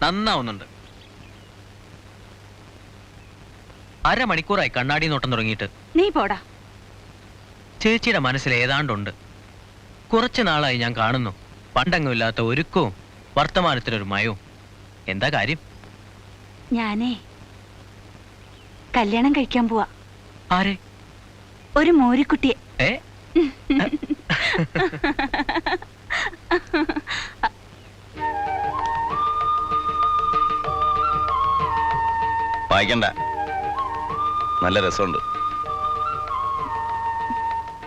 നന്നാവുന്നുണ്ട്. അരമണിക്കൂറായി കണ്ണാടി നോട്ടം തുടങ്ങിയിട്ട്. നീ പോടാ. ചേച്ചിയുടെ മനസ്സിൽ ഏതാണ്ടുണ്ട്. കുറച്ചു നാളായി ഞാൻ കാണുന്നു. പണ്ടങ്ങുമില്ലാത്ത ഒരുക്കവും വർത്തമാനത്തിനൊരു മയവും. എന്താ കാര്യം? ഞാനേ കല്യാണം കഴിക്കാൻ പോവാ. ആരെ? ഒരു മോരിക്കുട്ടിയെ. വായിക്കണ്ട, നല്ല രസമുണ്ട്.